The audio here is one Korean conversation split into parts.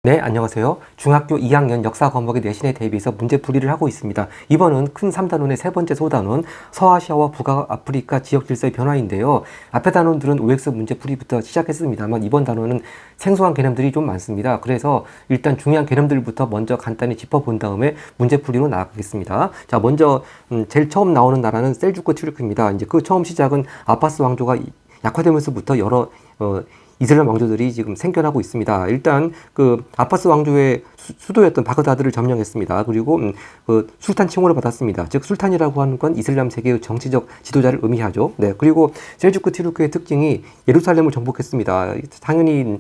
네, 안녕하세요. 중학교 2학년 역사 과목의 내신에 대비해서 문제풀이를 하고 있습니다. 이번은 큰 3단원의 세 번째 소단원, 서아시아와 북아프리카 지역 질서의 변화인데요. 앞에 단원들은 OX 문제풀이부터 시작했습니다만 이번 단원은 생소한 개념들이 좀 많습니다. 그래서 일단 중요한 개념들부터 먼저 간단히 짚어본 다음에 문제풀이로 나아가겠습니다. 자, 먼저 제일 처음 나오는 나라는 셀주크 튀르크입니다. 이제 그 처음 시작은 아바스 왕조가 약화되면서부터 여러 이슬람 왕조들이 지금 생겨나고 있습니다. 일단 그 아바스 왕조의 수도였던 바그다드를 점령했습니다. 그리고 그 술탄 칭호를 받았습니다. 즉 술탄이라고 하는 건 이슬람 세계의 정치적 지도자를 의미하죠. 네, 그리고 셀주크 티르크의 특징이 예루살렘을 정복했습니다. 당연히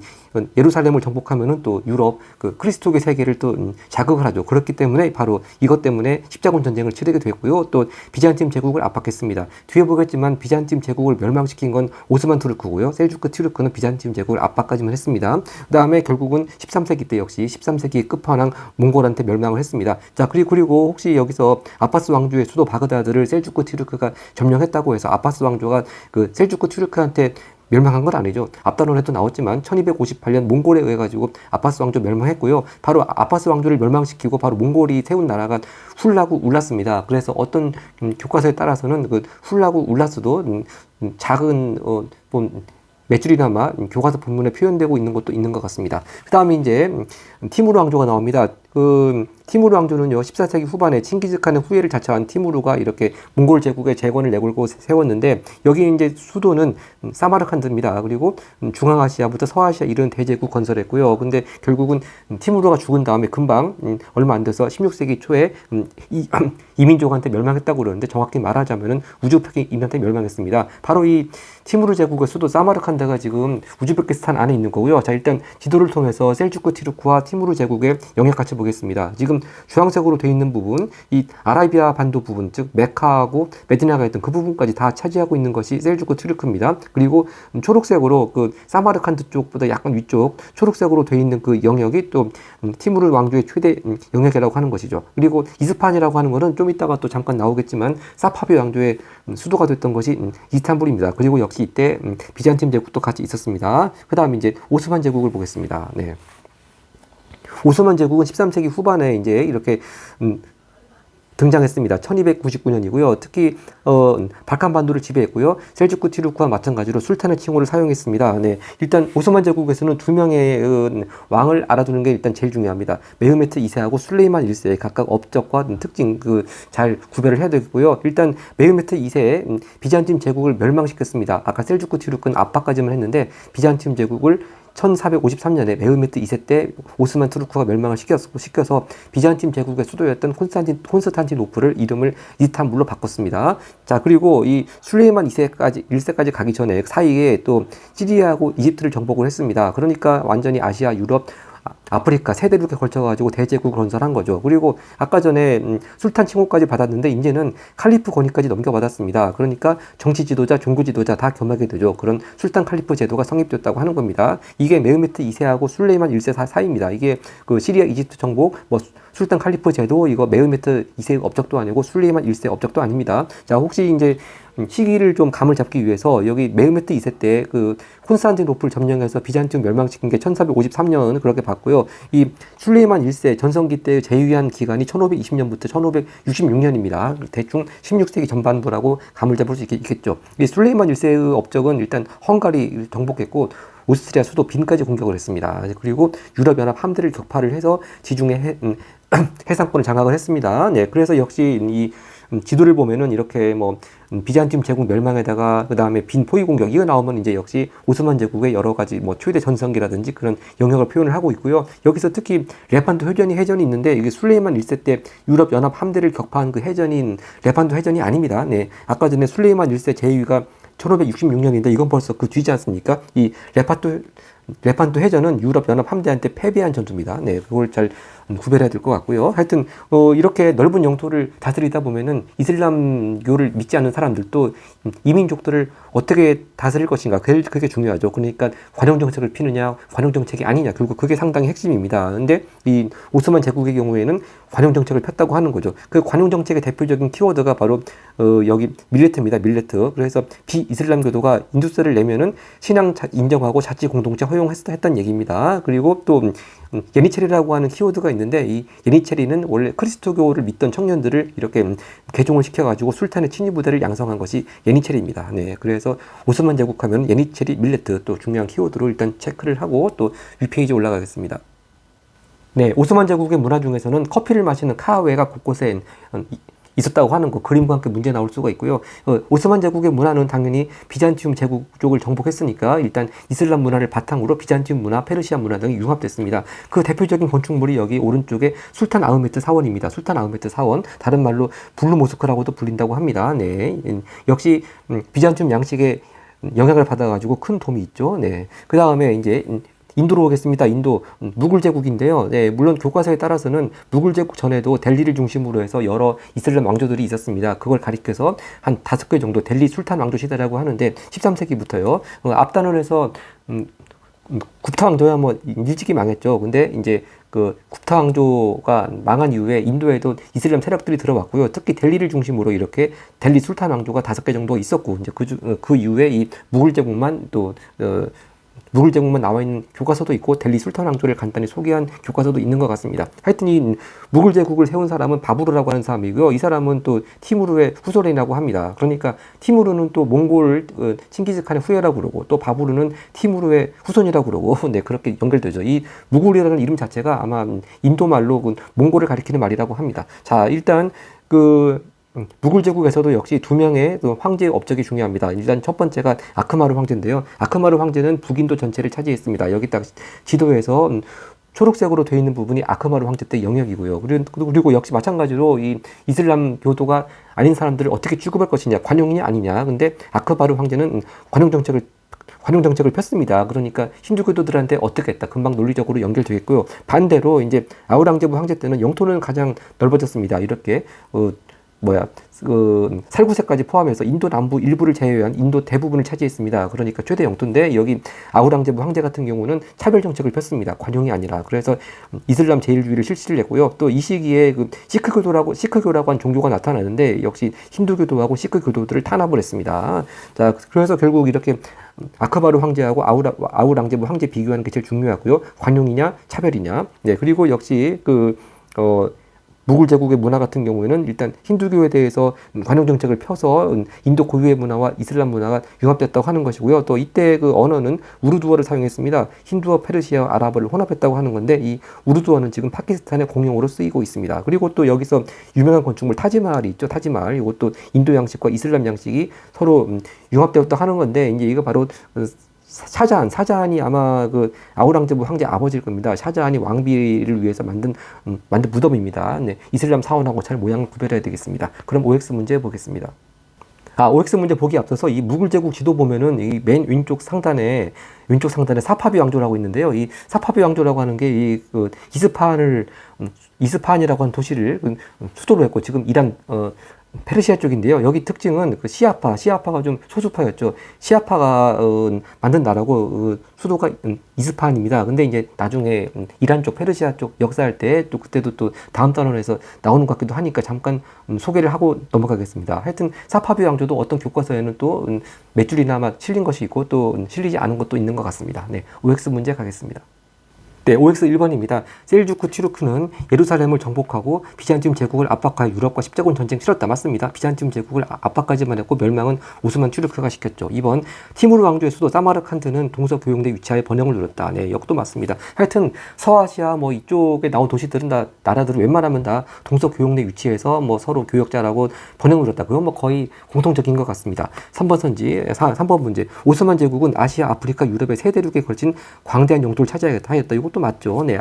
예루살렘을 정복하면은 또 유럽 그 그리스도교 세계를 또 자극을 하죠. 그렇기 때문에 바로 이것 때문에 십자군 전쟁을 치르게 됐고요. 또 비잔팀 제국을 압박했습니다. 뒤에 보겠지만 비잔팀 제국을 멸망시킨 건 오스만 투르크고요. 셀주크 티르크는 비잔팀 제국을 압박까지만 했습니다. 그 다음에 결국은 13세기 때 역시 13세기 끝판왕 몽골한테 멸망을 했습니다. 자, 그리고 혹시 여기서 아바스 왕조의 수도 바그다드를 셀주크 티르크가 점령했다고 해서 아바스 왕조가 그 셀주크 티르크한테 멸망한 건 아니죠. 앞단원에도 나왔지만 1258년 몽골에 의해 가지고 아바스 왕조 멸망했고요. 바로 아바스 왕조를 멸망시키고 바로 몽골이 세운 나라가 훌라구 울라스입니다. 그래서 어떤 교과서에 따라서는 그 훌라구 울라스도 작은 몇 줄이나마 교과서 본문에 표현되고 있는 것도 있는 것 같습니다. 그 다음에 이제 티무르 왕조가 나옵니다. 그 티무르 왕조는요 14세기 후반에 칭기즈칸의 후예를 자처한 티무르가 이렇게 몽골 제국의 재건을 내걸고 세웠는데 여기 이제 수도는 사마르칸드입니다. 그리고 중앙아시아부터 서아시아 이런 대제국 건설했고요. 근데 결국은 티무르가 죽은 다음에 금방 얼마 안 돼서 16세기 초에 이민족한테 멸망했다고 그러는데 정확히 말하자면은 우즈베키한테 멸망했습니다. 바로 이 티무르 제국의 수도 사마르칸드가 지금 우즈베키스탄 안에 있는 거고요. 자, 일단 지도를 통해서 셀주크 티르크와 티무르 제국의 영역 같이 보겠습니다. 지금 주황색으로 되어 있는 부분, 이 아라비아 반도 부분, 즉 메카하고 메디나가 있던 그 부분까지 다 차지하고 있는 것이 셀주크 티르크입니다. 그리고 초록색으로 그 사마르칸드 쪽보다 약간 위쪽 초록색으로 되어 있는 그 영역이 또 티무르 왕조의 최대 영역이라고 하는 것이죠. 그리고 이스판이라고 하는 것은 좀 이따가 또 잠깐 나오겠지만 사파비 왕조의 수도가 됐던 것이 이스탄불입니다. 그리고 역시 이때 비잔팀 제국도 같이 있었습니다. 그 다음에 이제 오스만 제국을 보겠습니다. 네. 오스만 제국은 13세기 후반에 이제 이렇게 등장했습니다. 1299년이고요. 특히 발칸 반도를 지배했고요. 셀주크 티르크와 마찬가지로 술탄의 칭호를 사용했습니다. 네, 일단 오스만 제국에서는 두 명의 왕을 알아두는 게 일단 제일 중요합니다. 메흐메트 2세하고 술레이만 1세 각각 업적과 특징 잘 구별을 해야 되고요. 일단 메흐메트 2세 비잔팀 제국을 멸망시켰습니다. 아까 셀주크 티르크는 압박까지만 했는데 비잔팀 제국을 1453년에 메흐메트 2세 때 오스만 투르크가 멸망을 시켜서 비잔팀 제국의 수도였던 콘스탄티노플을 이름을 이스탄불로 바꿨습니다. 자, 그리고 이 술레이만 1세까지 가기 전에 사이에 또 시리아하고 이집트를 정복을 했습니다. 그러니까 완전히 아시아, 유럽, 아프리카 세 대륙에 걸쳐가지고 대제국을 건설한 거죠. 그리고 아까 전에 술탄 칭호까지 받았는데 이제는 칼리프 권위까지 넘겨받았습니다. 그러니까 정치 지도자, 종교 지도자 다 겸하게 되죠. 그런 술탄 칼리프 제도가 성립됐다고 하는 겁니다. 이게 메흐메트 2세하고 술레이만 1세 사이입니다. 이게 그 시리아, 이집트 정복, 술탄 칼리프 제도 이거 메흐메트 2세 업적도 아니고 술레이만 1세 업적도 아닙니다. 자, 혹시 이제 시기를 좀 감을 잡기 위해서 여기 메흐메트 2세 때 그 콘스탄티노플 점령해서 비잔티움 멸망시킨 게 1453년 그렇게 봤고요. 이 술레이만 1세 전성기 때 제위한 기간이 1520년부터 1566년입니다. 대충 16세기 전반부라고 감을 잡을 수 있겠죠. 이 술레이만 1세의 업적은 일단 헝가리 정복했고 오스트리아 수도 빈까지 공격을 했습니다. 그리고 유럽연합 함대를 격파를 해서 지중해 해상권을 장악을 했습니다. 네, 그래서 역시 이 지도를 보면은 이렇게 비잔팀 제국 멸망에다가 그 다음에 빈 포위 공격 이거 나오면 이제 역시 오스만 제국의 여러 가지 최대 전성기라든지 그런 영역을 표현을 하고 있고요. 여기서 특히 레판토 해전이 있는데 이게 술레이만 1세 때 유럽 연합 함대를 격파한 그 해전인 레판토 해전이 아닙니다. 네, 아까 전에 술레이만 1세 제위가 1566년인데 이건 벌써 그 뒤지 않습니까? 이 레판토 해전은 유럽 연합 함대한테 패배한 전투입니다. 네, 그걸 잘 구별해야 될 것 같고요. 하여튼 이렇게 넓은 영토를 다스리다 보면은 이슬람교를 믿지 않는 사람들도 이민족들을 어떻게 다스릴 것인가 그게 중요하죠. 그러니까 관용 정책을 피느냐, 관용 정책이 아니냐, 결국 그게 상당히 핵심입니다. 근데 이 오스만 제국의 경우에는 관용 정책을 폈다고 하는 거죠. 그 관용 정책의 대표적인 키워드가 바로 여기 밀레트입니다. 밀레트. 그래서 비이슬람교도가 인두세를 내면은 신앙 인정하고 자치 공동체 허용했던 얘기입니다. 그리고 또 예니체리라고 하는 키워드가 있는데 이 예니체리는 원래 그리스도교를 믿던 청년들을 이렇게 개종을 시켜가지고 술탄의 친위 부대를 양성한 것이 예니체리입니다. 네, 그래서 오스만 제국하면 예니체리 밀레트 또 중요한 키워드로 일단 체크를 하고 또 윗페이지 올라가겠습니다. 네, 오스만 제국의 문화 중에서는 커피를 마시는 카웨가 곳곳에 있었다고 하는 거, 그림과 함께 문제 나올 수가 있고요. 오스만 제국의 문화는 당연히 비잔티움 제국 쪽을 정복했으니까 일단 이슬람 문화를 바탕으로 비잔티움 문화, 페르시아 문화 등이 융합됐습니다. 그 대표적인 건축물이 여기 오른쪽에 술탄 아흐메트 사원입니다. 술탄 아흐메트 사원, 다른 말로 블루 모스크라고도 불린다고 합니다. 네, 역시 비잔티움 양식의 영향을 받아가지고 큰 돔이 있죠. 네, 그 다음에 이제 인도로 오겠습니다. 인도 무굴 제국인데요. 네, 물론 교과서에 따라서는 무굴 제국 전에도 델리를 중심으로 해서 여러 이슬람 왕조들이 있었습니다. 그걸 가리켜서 한 5개 정도 델리 술탄 왕조 시대라고 하는데 13세기부터요. 앞단원에서 굽타 왕조야 뭐 일찍이 망했죠. 근데 이제 그 굽타 왕조가 망한 이후에 인도에도 이슬람 세력들이 들어왔고요. 특히 델리를 중심으로 이렇게 델리 술탄 왕조가 5개 정도 있었고 이제 그 이후에 이 무굴 제국만 또 무굴 제국만 나와 있는 교과서도 있고 델리 술탄 왕조를 간단히 소개한 교과서도 있는 것 같습니다. 하여튼 이 무굴 제국을 세운 사람은 바부르라고 하는 사람이고요. 이 사람은 또 티무르의 후손이라고 합니다. 그러니까 티무르는 또 몽골 칭기즈칸의 후예라고 그러고 또 바부르는 티무르의 후손이라고 그러고 네, 그렇게 연결되죠. 이 무굴이라는 이름 자체가 아마 인도 말로 몽골을 가리키는 말이라고 합니다. 자, 일단 무굴 제국에서도 역시 2명의 황제의 업적이 중요합니다. 일단 첫 번째가 아크마르 황제인데요. 아크마르 황제는 북인도 전체를 차지했습니다. 여기 딱 지도에서 초록색으로 되어 있는 부분이 아크마르 황제 때 영역이고요. 그리고 역시 마찬가지로 이 이슬람 교도가 아닌 사람들을 어떻게 취급할 것이냐, 관용이냐 아니냐. 근데 아크마르 황제는 관용 정책을 폈습니다. 그러니까 힌두교도들한테 어떻게 했다. 금방 논리적으로 연결되겠고요. 반대로 이제 아우랑제부 황제 때는 영토는 가장 넓어졌습니다. 이렇게 살구세까지 포함해서 인도 남부 일부를 제외한 인도 대부분을 차지했습니다. 그러니까 최대 영토인데 여기 아우랑제부 황제 같은 경우는 차별 정책을 폈습니다. 관용이 아니라. 그래서 이슬람 제일주의를 실시를 했고요. 또 이 시기에 시크교라고 한 종교가 나타나는데 역시 힌두교도하고 시크교도들을 탄압을 했습니다. 자, 그래서 결국 이렇게 아크바르 황제하고 아우랑제부 황제 비교하는 게 제일 중요하고요. 관용이냐 차별이냐. 네, 그리고 역시 무굴 제국의 문화 같은 경우에는 일단 힌두교에 대해서 관용 정책을 펴서 인도 고유의 문화와 이슬람 문화가 융합됐다고 하는 것이고요. 또 이때 그 언어는 우르두어를 사용했습니다. 힌두어, 페르시아, 아랍어를 혼합했다고 하는 건데 이 우르두어는 지금 파키스탄의 공용어로 쓰이고 있습니다. 그리고 또 여기서 유명한 건축물 타지마할이 있죠. 타지마할. 이것도 인도 양식과 이슬람 양식이 서로 융합되었다 하는 건데 이제 이거 바로 샤자한이 아마 아우랑제부 황제 아버지일 겁니다. 샤자한이 왕비를 위해서 만든 무덤입니다. 네, 이슬람 사원하고 잘 모양을 구별해야 되겠습니다. 그럼 OX 문제 보겠습니다. OX 문제 보기 앞서서 이 무굴 제국 지도 보면은 이 맨 왼쪽 상단에 사파비 왕조라고 있는데요. 이 사파비 왕조라고 하는 게 이 이스파한이라고 하는 도시를 수도로 했고 지금 이란 페르시아 쪽인데요. 여기 특징은 시아파가 좀 소수파였죠. 시아파가 만든 나라고 수도가 이스파한입니다. 근데 이제 나중에 이란 쪽, 페르시아 쪽 역사할 때 또 그때도 또 다음 단원에서 나오는 것 같기도 하니까 잠깐 소개를 하고 넘어가겠습니다. 하여튼 사파비 왕조도 어떤 교과서에는 또 몇 줄이나 아마 실린 것이 있고 또 실리지 않은 것도 있는 것 같습니다. 네, OX 문제 가겠습니다. 네, OX 1번입니다. 셀주크 튀르크는 예루살렘을 정복하고 비잔티움 제국을 압박하여 유럽과 십자군 전쟁 치렀다. 맞습니다. 비잔티움 제국을 압박까지만 했고 멸망은 오스만 튀르크가 시켰죠. 2번 티무르 왕조의 수도 사마르칸드는 동서교역내 위치하에 번영을 누렸다. 네, 역도 맞습니다. 하여튼 서아시아 이쪽에 나온 도시들은 다 나라들은 웬만하면 다 동서교역내 위치해서 서로 교역자라고 번영을 누렸다. 그건 거의 공통적인 것 같습니다. 3번 문제. 오스만 제국은 아시아, 아프리카, 유럽의 세 대륙에 걸친 광대한 영토를 차지하였다. 이것도 맞죠. 네,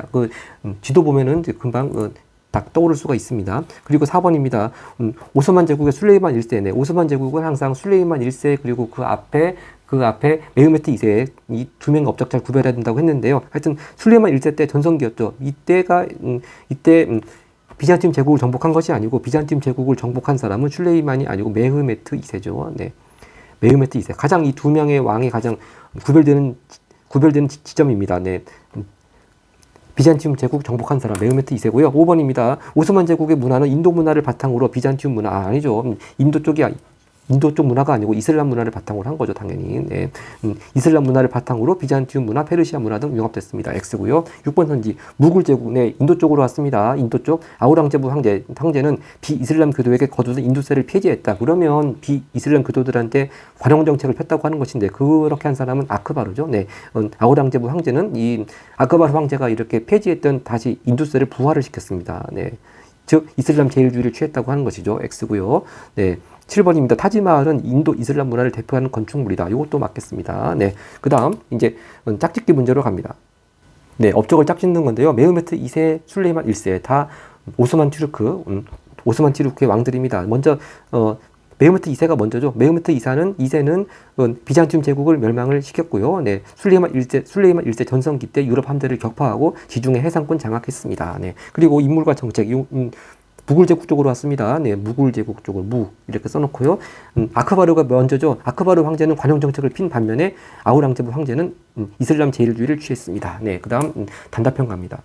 지도 보면은 금방 딱 떠오를 수가 있습니다. 그리고 4번입니다. 오스만 제국의 술레이만 1세. 네, 오스만 제국은 항상 술레이만 1세 그리고 그 앞에 메흐메트 2세 이 두 명의 업적 잘 구별해야 된다고 했는데요. 하여튼 술레이만 1세 때 전성기였죠. 이때 비잔티움 제국을 정복한 것이 아니고 비잔티움 제국을 정복한 사람은 술레이만이 아니고 메흐메트 2세죠. 네, 메흐메트 2세. 가장 이 두 명의 왕이 가장 구별되는 지점입니다. 네. 비잔티움 제국 정복한 사람 메흐메트 2세고요. 5번입니다. 오스만 제국의 문화는 인도 문화를 바탕으로 비잔티움 문화 아니죠. 인도 쪽이 인도 쪽 문화가 아니고 이슬람 문화를 바탕으로 한 거죠, 당연히. 네. 이슬람 문화를 바탕으로 비잔티움 문화, 페르시아 문화 등 융합됐습니다. X고요. 6번 선지 무굴 제국, 네, 인도 쪽으로 왔습니다. 인도 쪽 아우랑제부 황제는 비이슬람 교도에게 거두던 인두세를 폐지했다. 그러면 비이슬람 교도들한테 관용 정책을 폈다고 하는 것인데 그렇게 한 사람은 아크바르죠. 네, 아우랑제부 황제는 이 아크바르 황제가 이렇게 폐지했던 다시 인두세를 부활을 시켰습니다. 네. 즉 이슬람 제일주의를 취했다고 하는 것이죠. X고요. 네. 7번입니다. 타지마할은 인도 이슬람 문화를 대표하는 건축물이다. 이것도 맞겠습니다. 네. 그 다음, 이제, 짝짓기 문제로 갑니다. 네. 업적을 짝짓는 건데요. 메흐메트 2세, 술레이만 1세, 다 오스만 튀르크의 왕들입니다. 먼저, 메흐메트 2세가 먼저죠. 메흐메트 2세는 비잔티움 제국을 멸망을 시켰고요. 네. 술레이만 1세 전성기 때 유럽 함대를 격파하고 지중해 해상권 장악했습니다. 네. 그리고 인물과 정책, 무굴 제국 쪽으로 왔습니다. 네, 무굴 제국 쪽으로 이렇게 써놓고요. 아크바르가 먼저죠. 아크바르 황제는 관용 정책을 핀 반면에 아우랑제부 황제는 이슬람 제일주의를 취했습니다. 네, 그다음 단답형 갑니다.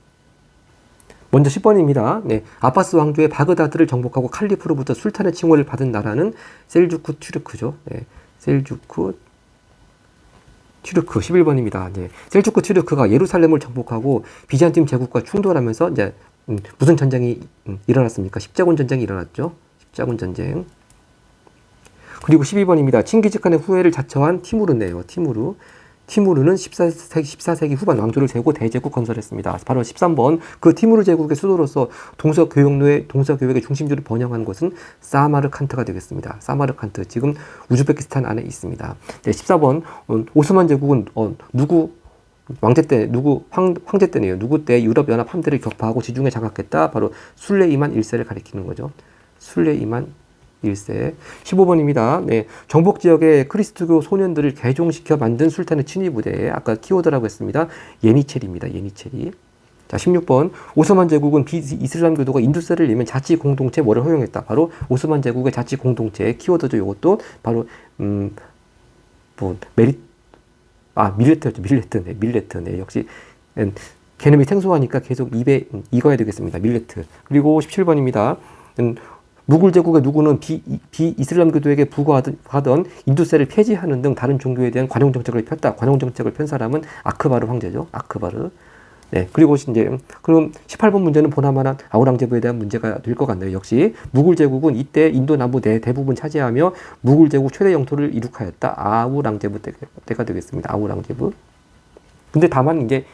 먼저 10번입니다. 네, 아바스 왕조의 바그다드를 정복하고 칼리프로부터 술탄의 칭호를 받은 나라는 셀주크 튀르크죠. 네, 셀주크 튀르크 11번입니다. 네, 셀주크 튀르크가 예루살렘을 정복하고 비잔팀 제국과 충돌하면서 이제 무슨 전쟁이 일어났습니까? 십자군 전쟁이 일어났죠. 십자군 전쟁. 그리고 12번입니다. 칭기즈칸의 후예를 자처한 티무르네요. 티무르는 14세기 후반 왕조를 세우고 대제국 건설했습니다. 바로 13번 그 티무르 제국의 수도로서 동서교역의 중심지를 번영한 곳은 사마르칸트가 되겠습니다. 사마르칸트 지금 우즈베키스탄 안에 있습니다. 네, 14번 오스만 제국은 황제 때네요. 누구 때 유럽 연합 함대를 격파하고 지중해 장악했다. 바로 술레이만 1세를 가리키는 거죠. 술레이만 1세. 15번입니다. 네. 정복 지역의 크리스트교 소년들을 개종시켜 만든 술탄의 친위 부대. 아까 키워드라고 했습니다. 예니체리입니다. 예니체리. 자, 16번. 오스만 제국은 비이슬람 교도가 인두세를 내면 자치 공동체 뭐를 허용했다. 바로 오스만 제국의 자치 공동체 키워드죠. 이것도 바로 밀레트였죠. 밀레트. 네, 역시 개념이 생소하니까 계속 입에 익어야 되겠습니다. 밀레트. 그리고 17번입니다. 무굴 제국의 누구는 비이슬람 교도에게 부과하던 인두세를 폐지하는 등 다른 종교에 대한 관용 정책을 폈다. 관용 정책을 편 사람은 아크바르 황제죠. 아크바르. 네, 그리고 이제 그럼 18번 문제는 보나마나 아우랑제부에 대한 문제가 될 것 같네요. 역시 무굴 제국은 이때 인도 남부 대부분 차지하며 무굴 제국 최대 영토를 이룩하였다. 아우랑제부 때가 되겠습니다. 아우랑제부. 근데 다만 이제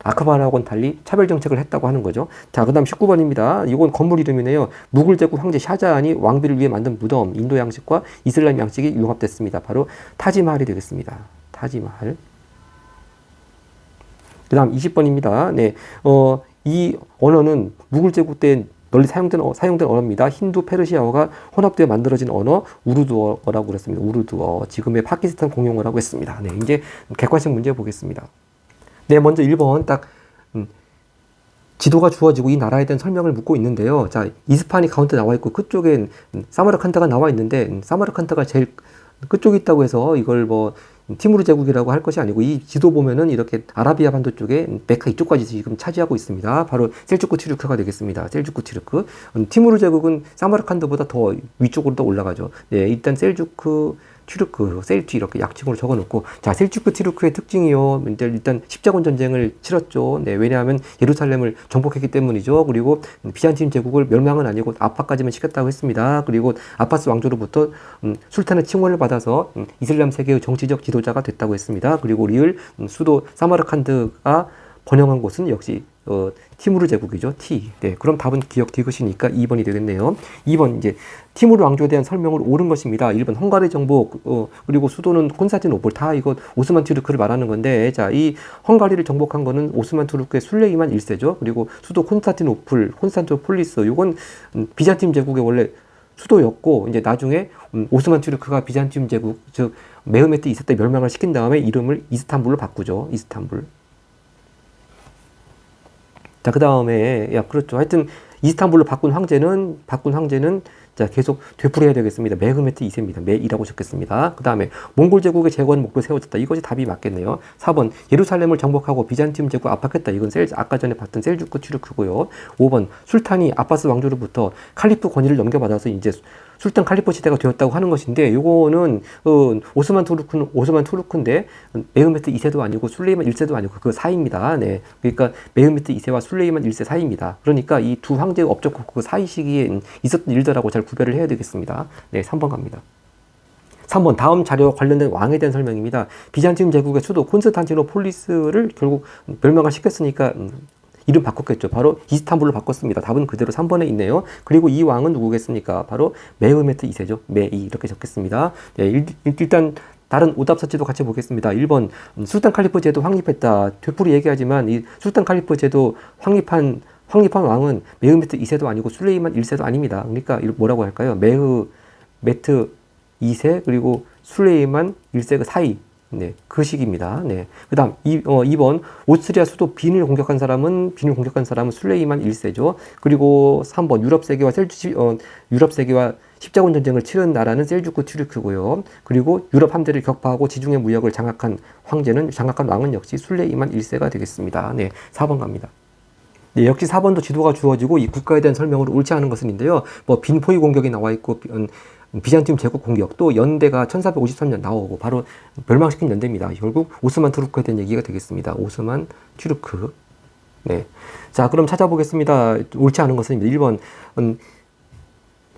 아크바르하고는 달리 차별 정책을 했다고 하는 거죠. 자, 그다음 19번입니다. 이건 건물 이름이네요. 무굴 제국 황제 샤자한이 왕비를 위해 만든 무덤, 인도 양식과 이슬람 양식이 융합됐습니다. 바로 타지마할이 되겠습니다. 타지마할. 그 다음 20번입니다. 네, 이 언어는 무굴 제국 때 널리 사용된 언어입니다. 힌두, 페르시아어가 혼합되어 만들어진 언어, 우르두어라고 그랬습니다. 우르두어. 지금의 파키스탄 공용어라고 했습니다. 네, 이제 객관식 문제 보겠습니다. 네, 먼저 1번 딱, 지도가 주어지고 이 나라에 대한 설명을 묻고 있는데요. 자, 이스파한이 가운데 나와 있고, 끝쪽엔 사마르칸트가 나와 있는데, 사마르칸트가 제일 끝쪽에 있다고 해서 이걸 티무르 제국이라고 할 것이 아니고 이 지도 보면은 이렇게 아라비아 반도 쪽에 메카 이쪽까지 지금 차지하고 있습니다. 바로 셀주크 튀르크가 되겠습니다. 셀주크 튀르크. 티무르 제국은 사마르칸드보다 더 위쪽으로 더 올라가죠. 네, 일단 셀주크 튀르크, 셀티 이렇게 약칭으로 적어놓고 자, 셀주크 튀르크의 특징이요. 일단 십자군 전쟁을 치렀죠. 네, 왜냐하면 예루살렘을 정복했기 때문이죠. 그리고 비잔틴 제국을 멸망은 아니고 압박까지만 시켰다고 했습니다. 그리고 아바스 왕조로부터 술탄의 칭호를 받아서 이슬람 세계의 정치적 지도자가 됐다고 했습니다. 그리고 리을 수도 사마르칸드가 번영한 곳은 역시 티무르 제국이죠. 네, 그럼 답은 기억 디귿이니까 2번이 되겠네요. 2번 이제 티무르 왕조에 대한 설명을 옳은 것입니다. 1번 헝가리 정복 그리고 수도는 콘스탄티노플 다 이거 오스만 튀르크를 말하는 건데 자, 이 헝가리를 정복한 거는 오스만 튀르크의 술레이만 1세죠. 그리고 수도 콘스탄티노폴리스 이건 비잔팀 제국의 원래 수도였고 이제 나중에 오스만 튀르크가 비잔팀 제국 즉 메흐메트 2세 때 멸망을 시킨 다음에 이름을 이스탄불로 바꾸죠. 이스탄불. 자, 그 다음에, 그렇죠. 하여튼, 이스탄불로 바꾼 황제는, 자, 계속 되풀이해야 되겠습니다. 메흐메트 2세입니다. 메이라고 적겠습니다. 그 다음에, 몽골 제국의 제거하는 목표를 세워졌다. 이것이 답이 맞겠네요. 4번, 예루살렘을 정복하고 비잔티움 제국 압박했다. 이건 아까 전에 봤던 셀주크 튀르크고요. 5번, 술탄이 아바스 왕조로부터 칼리프 권위를 넘겨받아서 이제 술탄 칼리포 시대가 되었다고 하는 것인데, 요거는 오스만 투르크인데 메흐메트 2세도 아니고 술레이만 1세도 아니고 그 사이입니다. 네, 그러니까 메흐메트 2세와 술레이만 1세 사이입니다. 그러니까 이 두 황제가 업적고 그 사이 시기에 있었던 일들하고 잘 구별을 해야 되겠습니다. 네, 3번 갑니다. 3번 다음 자료와 관련된 왕에 대한 설명입니다. 비잔티움 제국의 수도 콘스탄티노폴리스를 결국 멸망을 시켰으니까 이름 바꿨겠죠. 바로 이스탄불로 바꿨습니다. 답은 그대로 3번에 있네요. 그리고 이 왕은 누구겠습니까? 바로 메흐메트 2세죠. 메이 이렇게 적겠습니다. 네, 일단 다른 오답서치도 같이 보겠습니다. 1번 술탄 칼리프 제도 확립했다. 되풀이 얘기하지만 이 술탄 칼리프 제도 확립한 왕은 메흐메트 2세도 아니고 술레이만 1세도 아닙니다. 그러니까 뭐라고 할까요? 메흐메트 2세 그리고 술레이만 1세 그 사이. 네, 그 시기입니다. 네. 그 다음, 2번, 오스트리아 수도 빈을 공격한 사람은 술레이만 1세죠. 그리고 3번, 유럽 세계와 십자군 전쟁을 치른 나라는 셀주크 튀르크고요. 그리고 유럽 함대를 격파하고 지중해 무역을 장악한 왕은 역시 술레이만 1세가 되겠습니다. 네, 4번 갑니다. 네, 역시 4번도 지도가 주어지고 이 국가에 대한 설명으로 옳지 않은 것은 있는데요. 뭐 빈포위 공격이 나와 있고, 비잔티움 제국 공격, 또 연대가 1453년 나오고 바로 멸망시킨 연대입니다. 결국 오스만 투르크에 대한 얘기가 되겠습니다. 오스만 튀르크. 네. 자, 그럼 찾아보겠습니다. 옳지 않은 것은 1번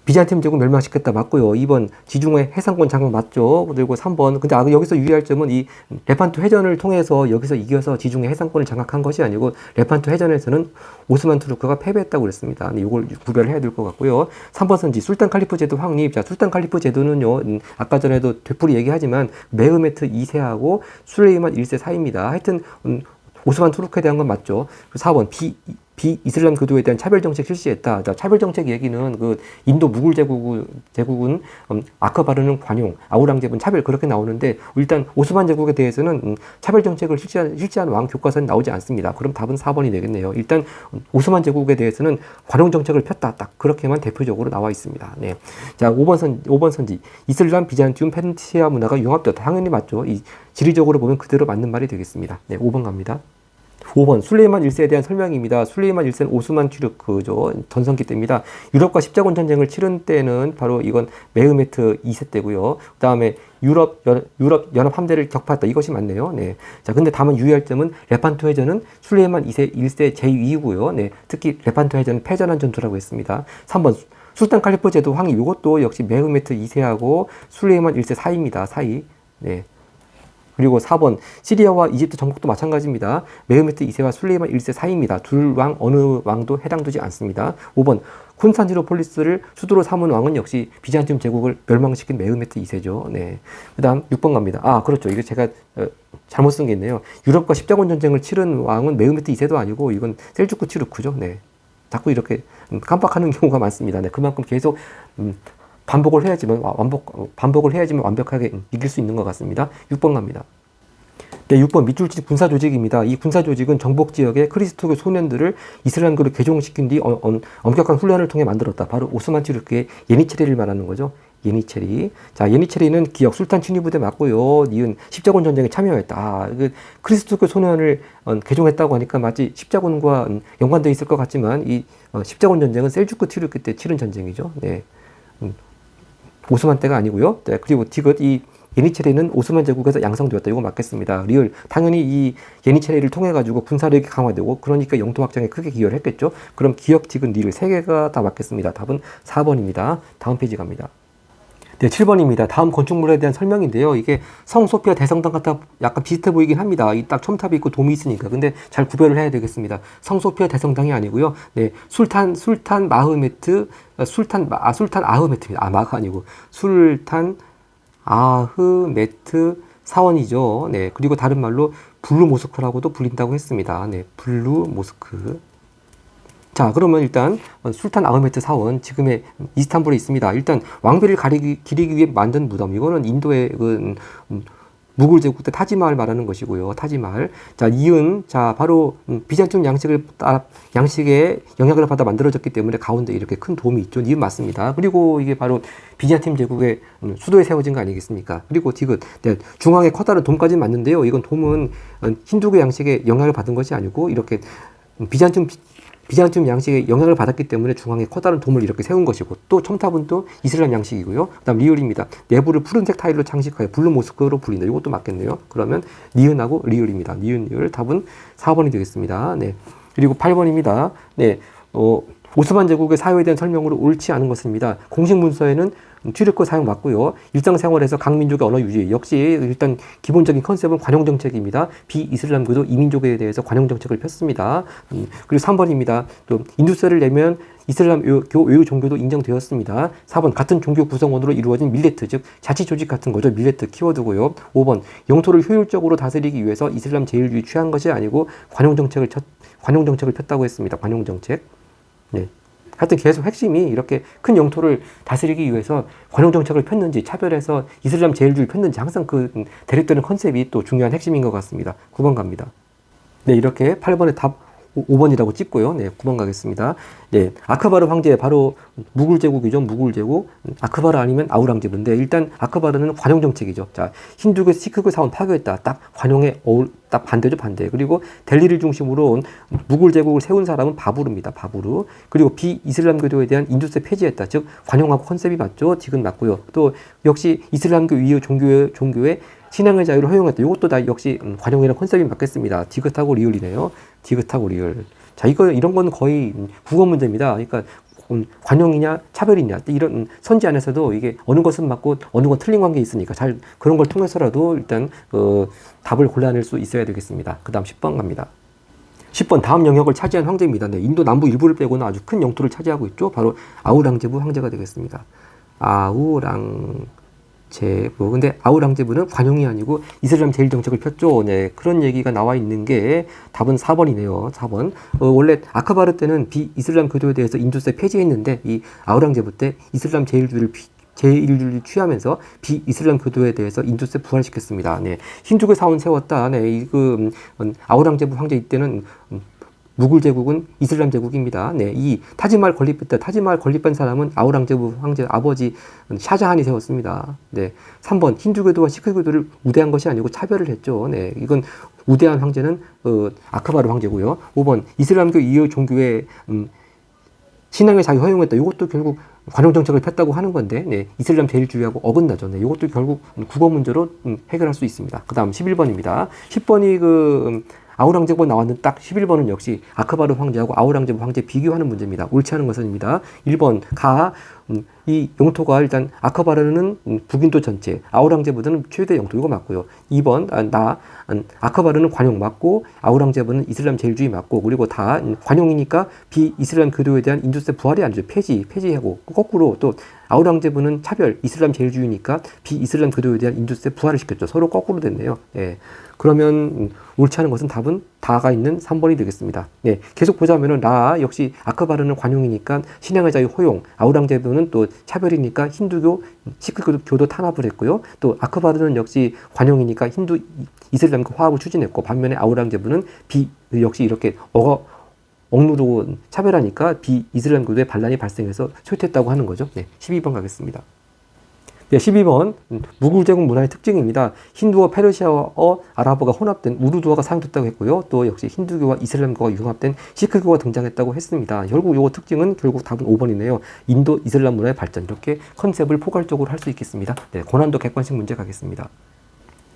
비잔티움 제국 멸망시켰다 맞고요. 2번 지중해 해상권 장악 맞죠. 그리고 3번 근데 여기서 유의할 점은 이 레판토 해전을 통해서 여기서 이겨서 지중해 해상권을 장악한 것이 아니고 레판토 해전에서는 오스만 투르크가 패배했다고 그랬습니다. 이걸 구별해야 될 것 같고요. 3번 선지 술탄 칼리프 제도 확립. 자, 술탄 칼리프 제도는요. 아까 전에도 되풀이 얘기하지만 메흐메트 2세하고 술레이만 1세 사이입니다. 하여튼 오스만 투르크에 대한 건 맞죠. 4번 비이슬람 교도에 대한 차별 정책 실시했다. 차별 정책 얘기는 그 인도 무굴 제국은 아크바르는 관용, 아우랑제브는 차별 그렇게 나오는데 일단 오스만 제국에 대해서는 차별 정책을 실시한 왕 교과서는 나오지 않습니다. 그럼 답은 4번이 되겠네요. 일단 오스만 제국에 대해서는 관용 정책을 폈다. 딱 그렇게만 대표적으로 나와 있습니다. 네. 자, 5번 선지. 이슬람, 비잔티움, 페르시아 문화가 융합되었다. 당연히 맞죠. 이 지리적으로 보면 그대로 맞는 말이 되겠습니다. 네, 5번 갑니다. 5번 술레이만 1세에 대한 설명입니다. 술레이만 1세는 오스만 튀르크죠. 전성기 때입니다. 유럽과 십자군 전쟁을 치른 때는 바로 이건 메흐메트 2세 때고요. 그 다음에 유럽 연합 함대를 격파했다. 이것이 맞네요. 네. 자, 근데 다만 유의할 점은 레판토 해전은 술레이만 1세 제2위고요. 네. 특히 레판토 해전은 패전한 전투라고 했습니다. 3번 술탄 칼리프 제도 확립. 이것도 역시 메흐메트 2세하고 술레이만 1세 사이입니다. 사이. 네. 그리고 4번 시리아와 이집트 정복도 마찬가지입니다. 메흐메트 2세와 술레이만 1세 사이입니다. 둘 왕 어느 왕도 해당되지 않습니다. 5번 콘스탄티노폴리스를 수도로 삼은 왕은 역시 비잔티움 제국을 멸망시킨 메흐메트 2세죠. 네. 그다음 6번 갑니다. 아, 그렇죠. 이거 제가 잘못 쓴 게 있네요. 유럽과 십자군 전쟁을 치른 왕은 메흐메트 2세도 아니고 이건 셀주크 튀르크죠. 네. 자꾸 이렇게 깜빡하는 경우가 많습니다. 네. 그만큼 계속 반복을 해야지만 완벽하게 이길 수 있는 것 같습니다. 6번 갑니다. 네, 6번 밑줄치 군사 조직입니다. 이 군사 조직은 정복 지역의 크리스토교 소년들을 이슬람교로 개종시킨 뒤 엄격한 훈련을 통해 만들었다. 바로 오스만 튀르크의 예니체리를 말하는 거죠. 예니체리. 자, 예니체리는 기역 술탄 친위 부대 맞고요. 니은 십자군 전쟁에 참여했다. 크리스토교 소년을 개종했다고 하니까 마치 십자군과 연관되어 있을 것 같지만 이 십자군 전쟁은 셀주크 튀르크 때 치른 전쟁이죠. 네. 오스만 때가 아니고요. 네, 그리고 디귿 이 예니체리는 오스만 제국에서 양성되었다. 이거 맞겠습니다. 리을 당연히 이 예니체리를 통해 가지고 군사력이 강화되고 그러니까 영토 확장에 크게 기여를 했겠죠. 그럼 기역 디귿 리을 세 개가 다 맞겠습니다. 답은 4번입니다. 다음 페이지 갑니다. 네, 7번입니다. 다음 건축물에 대한 설명인데요. 이게 성 소피아 대성당 같아 약간 비슷해 보이긴 합니다. 이 딱 첨탑이 있고 돔이 있으니까. 근데 잘 구별을 해야 되겠습니다. 성 소피아 대성당이 아니고요. 네, 술탄 아흐메트입니다. 마가 아니고 술탄 아흐메트 사원이죠. 네, 그리고 다른 말로 블루 모스크라고도 불린다고 했습니다. 네, 블루 모스크. 자, 그러면 일단 술탄 아흐메트 사원 지금의 이스탄불에 있습니다. 일단 왕비를 기리기 위해 만든 무덤. 이거는 인도의 무굴 제국 때 타지마을 말하는 것이고요. 타지마을. 자, 이은 자 바로 비잔티움 양식의 영향을 받아 만들어졌기 때문에 가운데 이렇게 큰 돔이 있죠. 이은 맞습니다. 그리고 이게 바로 비잔티움 제국의 수도에 세워진 거 아니겠습니까? 그리고 디귿. 네, 중앙에 커다란 돔까지는 맞는데요. 이건 돔은 힌두교 양식의 영향을 받은 것이 아니고 이렇게 비잔티움 비잔티움 양식에 영향을 받았기 때문에 중앙에 커다란 돔을 이렇게 세운 것이고, 또 첨탑은 또 이슬람 양식이고요. 그다음 리을입니다. 내부를 푸른색 타일로 장식하여 블루 모스크로 불린다. 이것도 맞겠네요. 그러면 니은하고 리을입니다. 니은, 리을. 답은 4번이 되겠습니다. 네. 그리고 8번입니다. 네. 오스만 제국의 사회에 대한 설명으로 옳지 않은 것입니다. 공식 문서에는 튀르크 사용 맞고요. 일상생활에서 각 민족의 언어 유지. 역시 일단 기본적인 컨셉은 관용 정책입니다. 비이슬람교도 이민족에 대해서 관용 정책을 폈습니다. 그리고 3번입니다. 또 인두세를 내면 이슬람교 외유 종교도 인정되었습니다. 4번 같은 종교 구성원으로 이루어진 밀레트, 즉 자치 조직 같은 거죠. 밀레트 키워드고요. 5번 영토를 효율적으로 다스리기 위해서 이슬람 제일주의 취한 것이 아니고 관용 정책을 폈다고 했습니다. 관용 정책. 네. 하여튼 계속 핵심이 이렇게 큰 영토를 다스리기 위해서 관용 정책을 폈는지 차별해서 이슬람 제일주의를 폈는지 항상 그 대립되는 컨셉이 또 중요한 핵심인 것 같습니다. 9번 갑니다. 네, 이렇게 8번의 답 5번이라고 찍고요. 네, 9번 가겠습니다. 네, 아크바르 황제 바로 무굴 제국이죠. 무굴 제국. 아크바르 아니면 아우랑제부인데 일단 아크바르는 관용 정책이죠. 자, 힌두교 시크교 사원 파괴했다. 딱 관용에 딱 반대죠, 반대. 그리고 델리를 중심으로 무굴 제국을 세운 사람은 바부르입니다. 바부르. 그리고 비이슬람교도에 대한 인두세 폐지했다. 즉 관용하고 컨셉이 맞죠. 지금 맞고요. 또 역시 이슬람교 위의 종교의 신앙의 자유를 허용했다. 이것도 다 역시 관용이라는 컨셉이 맞겠습니다. 디귿하고 리을이네요. 디귿하고 리을. 자, 이런 건 거의 국어 문제입니다. 그러니까 관용이냐 차별이냐 이런 선지 안에서도 이게 어느 것은 맞고 어느 건 틀린 관계 있으니까 잘 그런 걸 통해서라도 일단 답을 골라낼 수 있어야 되겠습니다. 그 다음 10번 갑니다. 10번 다음 영역을 차지한 황제입니다. 네, 인도 남부 일부를 빼고는 아주 큰 영토를 차지하고 있죠. 바로 아우랑제부 황제가 되겠습니다. 근데 아우랑제부는 관용이 아니고 이슬람 제일 정책을 폈죠. 네, 그런 얘기가 나와 있는 게 답은 4번이네요. 4번. 원래 아크바르 때는 비이슬람 교도에 대해서 인두세 폐지했는데 이 아우랑제부 때 이슬람 제일주의를 취하면서 비이슬람 교도에 대해서 인두세 부활시켰습니다. 네, 힌두교 사원 세웠다. 네, 아우랑제부 황제 이때는 무굴 제국은 이슬람 제국입니다. 네, 이 타지말 건립한 사람은 아우랑제부 황제 아버지 샤자한이 세웠습니다. 네, 3번 힌두교도와 시크교도를 우대한 것이 아니고 차별을 했죠. 네, 이건 우대한 황제는 아크바르 황제고요. 5번 이슬람교 이후 종교의 신앙의 자유 허용했다. 이것도 결국 관용 정책을 폈다고 하는 건데, 네, 이슬람 제일주의하고 어긋나죠. 네, 이것도 결국 국어 문제로 해결할 수 있습니다. 그 다음 11번입니다. 10번이 아우랑제부가 나왔는데 딱 11번은 역시 아크바르 황제하고 아우랑제부 황제 비교하는 문제입니다. 옳지 않은 것은입니다. 1번 이 영토가 일단 아크바르는 북인도 전체, 아우랑제부는 최대 영토 이거 맞고요. 2번 아크바르는 관용 맞고 아우랑제부는 이슬람 제일주의 맞고, 그리고 다 관용이니까 비이슬람 교도에 대한 인두세 부활이 아니죠. 폐지하고 거꾸로 또 아우랑제부는 차별 이슬람 제일주의니까 비이슬람 교도에 대한 인두세 부활을 시켰죠. 서로 거꾸로 됐네요. 예. 그러면 옳지 않은 것은 답은 다가 있는 3번이 되겠습니다. 네, 계속 보자면은 역시 아크바르는 관용이니까 신앙의 자유 허용, 아우랑제부는 또 차별이니까 힌두교, 시크교도 탄압을 했고요. 또 아크바르는 역시 관용이니까 힌두 이슬람과 화합을 추진했고, 반면에 아우랑제부는 역시 이렇게 억누르고 차별하니까 비이슬람교도의 반란이 발생해서 쇠퇴했다고 하는 거죠. 네, 12번 가겠습니다. 네, 12번 무굴 제국 문화의 특징입니다. 힌두어, 페르시아어, 아랍어가 혼합된 우르두어가 사용됐다고 했고요. 또 역시 힌두교와 이슬람교가 융합된 시크교가 등장했다고 했습니다. 결국 이 특징은 결국 답은 5번이네요. 인도 이슬람 문화의 발전, 이렇게 컨셉을 포괄적으로 할 수 있겠습니다. 네, 고난도 객관식 문제 가겠습니다.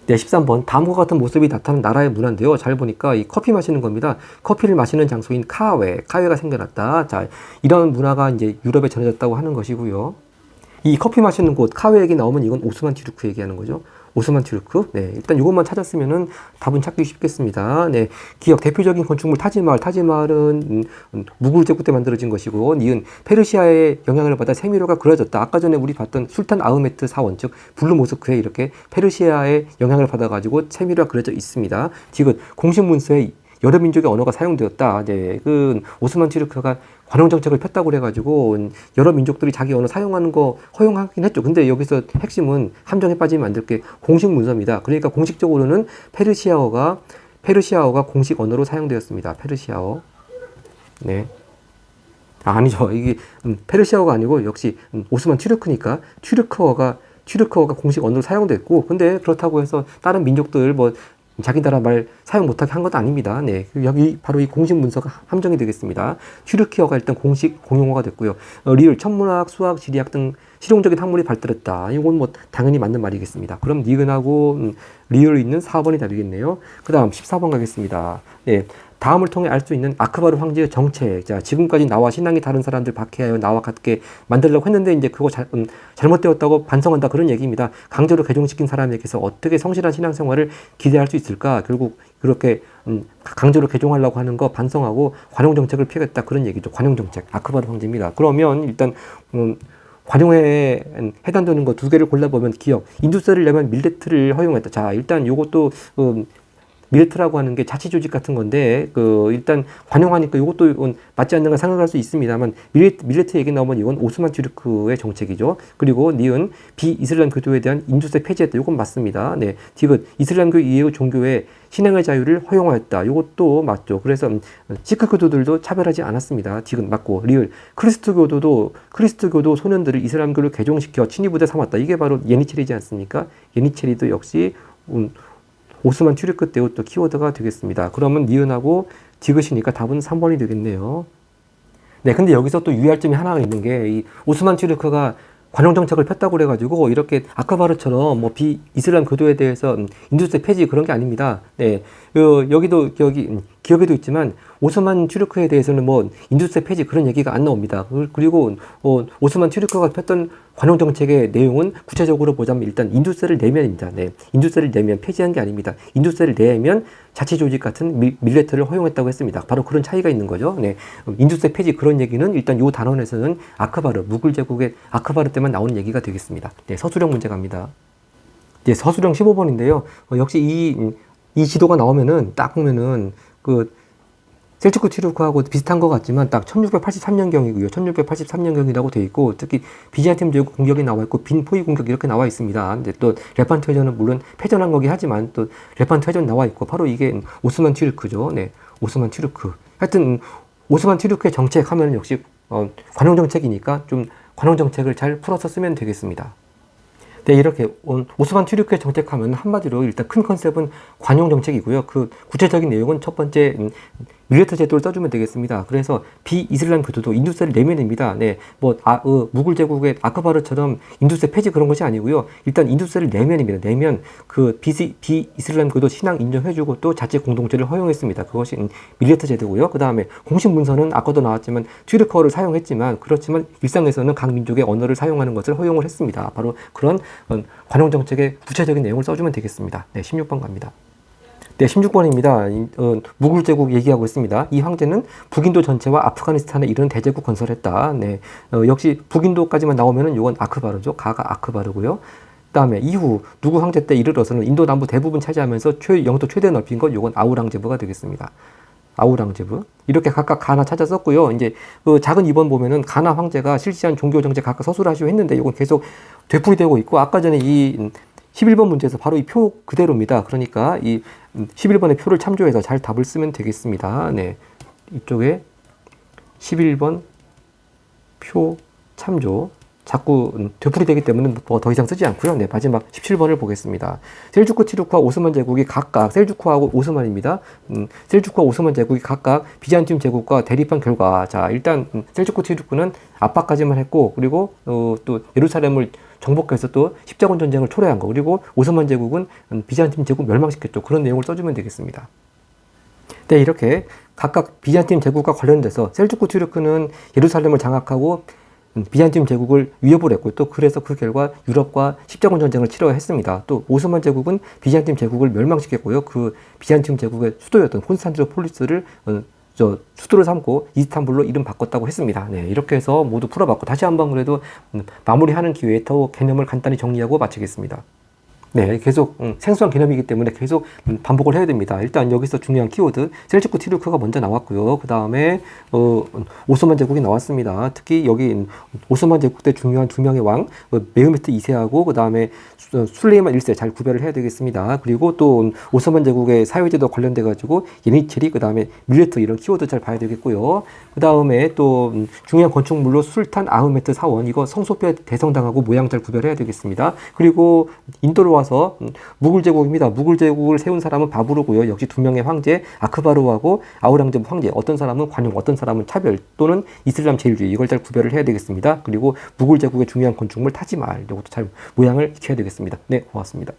네, 13번 다음과 같은 모습이 나타나는 나라의 문화인데요. 잘 보니까 이 커피 마시는 겁니다. 커피를 마시는 장소인 카웨가 생겨났다. 자, 이런 문화가 이제 유럽에 전해졌다고 하는 것이고요. 이 커피 마시는 곳 카웨 얘기 나오면 이건 오스만 튀르크 얘기하는 거죠. 오스만 튀르크. 네, 일단 이것만 찾았으면은 답은 찾기 쉽겠습니다. 네, 기억 대표적인 건축물 타지마할은 무굴 제국 때 만들어진 것이고, 니은 페르시아의 영향을 받아 세미로가 그려졌다. 아까 전에 우리 봤던 술탄 아흐메트 사원, 즉 블루 모스크에 이렇게 페르시아의 영향을 받아가지고 세미로가 그려져 있습니다. 디귿 공식 문서에 여러 민족의 언어가 사용되었다. 네, 오스만 튀르크가 관용 정책을 폈다고 그래가지고 여러 민족들이 자기 언어 사용하는 거 허용하긴 했죠. 근데 여기서 핵심은 함정에 빠지면 안 될 게 공식 문서입니다. 그러니까 공식적으로는 페르시아어가 공식 언어로 사용되었습니다. 페르시아어. 네. 아니죠. 이게 페르시아어가 아니고 역시 오스만 튀르크니까 튀르크어가 공식 언어로 사용됐고, 근데 그렇다고 해서 다른 민족들 자기 나라 말 사용 못하게 한 건 아닙니다. 네, 여기 바로 이 공식 문서가 함정이 되겠습니다. 튀르키어가 일단 공식 공용어가 됐고요. 리을, 천문학, 수학, 지리학 등 실용적인 학문이 발달했다. 이건 뭐 당연히 맞는 말이겠습니다. 그럼 니은하고 리을이 있는 4번이 답이겠네요. 그 다음 14번 가겠습니다. 네, 다음을 통해 알 수 있는 아크바르 황제의 정책. 자, 지금까지 나와 신앙이 다른 사람들 박해하여 나와 같게 만들려고 했는데 이제 그거 잘못되었다고 반성한다, 그런 얘기입니다. 강제로 개종시킨 사람에게서 어떻게 성실한 신앙생활을 기대할 수 있을까? 결국 그렇게 강제로 개종하려고 하는 거 반성하고 관용 정책을 피하겠다, 그런 얘기죠. 관용 정책, 아크바르 황제입니다. 그러면 일단 관용에 해당되는 거 두 개를 골라보면 기억, 인두세를 내면 밀레트를 허용했다. 자, 일단 요것도 밀레트라고 하는 게 자치 조직 같은 건데, 일단 관용하니까 이것도 맞지 않는 걸 생각할 수 있습니다만, 밀레트 얘기 나오면 이건 오스만 튀르크의 정책이죠. 그리고 니은, 비이슬람 교도에 대한 인두세 폐지했다. 이건 맞습니다. 네. 디귿, 이슬람교 이외의 종교의 신앙의 자유를 허용하였다. 이것도 맞죠. 그래서 시크 교도들도 차별하지 않았습니다. 디귿 맞고. 리을, 크리스트교도 소년들을 이슬람교를 개종시켜 친위부대 삼았다. 이게 바로 예니체리지 않습니까? 예니체리도 역시 오스만 튀르크 때의 또 키워드가 되겠습니다. 그러면 니은하고 디귿이니까 답은 3번이 되겠네요. 네, 근데 여기서 또 유의할 점이 하나가 있는 게, 이 오스만 튀르크가 관용 정책을 폈다고 그래가지고 이렇게 아크바르처럼 뭐 비이슬람 교도에 대해서 인두세 폐지 그런 게 아닙니다. 네, 여기도 기업에도 있지만 오스만 튀르크에 대해서는 뭐 인두세 폐지 그런 얘기가 안 나옵니다. 그리고 오스만 튀르크가 폈던 관용 정책의 내용은 구체적으로 보자면 일단 인두세를 내면입니다. 네, 인두세를 내면, 폐지한 게 아닙니다. 인두세를 내면 자치 조직 같은 밀레트를 허용했다고 했습니다. 바로 그런 차이가 있는 거죠. 네, 인두세 폐지 그런 얘기는 일단 요 단원에서는 아크바르, 무굴 제국의 아크바르 때만 나오는 얘기가 되겠습니다. 네, 서술형 문제 갑니다. 네, 서술형 15번인데요. 역시 이 지도가 나오면은 딱 보면은 셀주크 튀르크하고 비슷한 것 같지만 딱 1683년경이고요. 1683년경이라고 되어 있고, 특히 비잔팀 제국 공격이 나와 있고 빈포위 공격 이렇게 나와 있습니다. 근데 또 레판트 회전은 물론 패전한 거긴 하지만 또 레판트 회전 나와 있고, 바로 이게 오스만 튀르크죠. 네, 오스만 튀르크. 하여튼 오스만 튀르크의 정책 하면 역시 관용 정책이니까 좀 관용 정책을 잘 풀어서 쓰면 되겠습니다. 네, 이렇게 오스만 튀르크의 정책하면 한마디로 일단 큰 컨셉은 관용 정책이고요. 그 구체적인 내용은 첫 번째 밀레트 제도를 써주면 되겠습니다. 그래서 비이슬람 교도도 인두세를 내면 됩니다. 네, 무굴 제국의 아크바르처럼 인두세 폐지 그런 것이 아니고요. 일단 인두세를 내면입니다. 내면 비이슬람 교도 신앙 인정해주고 또 자치 공동체를 허용했습니다. 그것이 밀레트 제도고요. 그 다음에 공식 문서는 아까도 나왔지만 튀르크어를 사용했지만, 그렇지만 일상에서는 각 민족의 언어를 사용하는 것을 허용을 했습니다. 바로 그런 관용 정책의 구체적인 내용을 써주면 되겠습니다. 네, 16번 갑니다. 네, 16번입니다. 무굴 제국 얘기하고 있습니다. 이 황제는 북인도 전체와 아프가니스탄에 이르는 대제국 건설했다. 네, 역시 북인도까지만 나오면은 이건 아크바르죠. 가가 아크바르고요. 그다음에 이후 누구 황제 때 이르러서는 인도 남부 대부분 차지하면서 영토 최대 넓힌 것, 이건 아우랑제부가 되겠습니다. 아우랑제부. 이렇게 각각 가나 찾아 썼고요. 이제 작은 2번 보면은 가나 황제가 실시한 종교 정책 각각 서술하시오 했는데 이건 계속 되풀이되고 있고, 아까 전에 이 11번 문제에서 바로 이 표 그대로입니다. 그러니까 이 11번의 표를 참조해서 잘 답을 쓰면 되겠습니다. 네, 이쪽에 11번 표 참조. 자꾸 되풀이되기 때문에 뭐 더 이상 쓰지 않고요. 네, 마지막 17번을 보겠습니다. 셀주크 튀르크와 오스만 제국이 각각, 셀주크하고 오스만입니다. 셀주크와 오스만 제국이 각각 비잔팀 제국과 대립한 결과, 자, 일단 셀주크 튀르크는 압박까지만 했고, 그리고 또 예루살렘을 정복해서 또 십자군 전쟁을 초래한 거, 그리고 오스만 제국은 비잔팀 제국 멸망시켰죠. 그런 내용을 써주면 되겠습니다. 네, 이렇게 각각 비잔팀 제국과 관련돼서 셀주크 튀르크는 예루살렘을 장악하고 비잔팀 제국을 위협을 했고, 또 그래서 그 결과 유럽과 십자군 전쟁을 치러했습니다. 또 오스만 제국은 비잔팀 제국을 멸망시켰고요. 그 비잔팀 제국의 수도였던 콘스탄티노폴리스를 수도를 삼고 이스탄불로 이름 바꿨다고 했습니다. 네, 이렇게 해서 모두 풀어봤고, 다시 한번 그래도 마무리하는 기회에 더 개념을 간단히 정리하고 마치겠습니다. 네, 계속 생소한 개념이기 때문에 계속 반복을 해야 됩니다. 일단 여기서 중요한 키워드, 셀주크 튀르크가 먼저 나왔고요. 그 다음에 오스만 제국이 나왔습니다. 특히 여기 오스만 제국 때 중요한 두 명의 왕, 메흐메트 2세하고 그 다음에 술레이만 1세 잘 구별을 해야 되겠습니다. 그리고 또 오스만 제국의 사회제도 관련돼 가지고 예니체리, 그 다음에 밀레트, 이런 키워드 잘 봐야 되겠고요. 그 다음에 또 중요한 건축물로 술탄 아흐메트 사원, 이거 성소뼈 대성당하고 모양 잘 구별해야 되겠습니다. 그리고 인도로 와서 넘어가서 무굴 제국입니다. 무굴 제국을 세운 사람은 바부르고요. 역시 두 명의 황제 아크바르하고 아우랑제브 황제. 어떤 사람은 관용, 어떤 사람은 차별 또는 이슬람 제일주의. 이걸 잘 구별을 해야 되겠습니다. 그리고 무굴 제국의 중요한 건축물 타지말 이것도 잘 모양을 익혀야 되겠습니다. 네, 고맙습니다.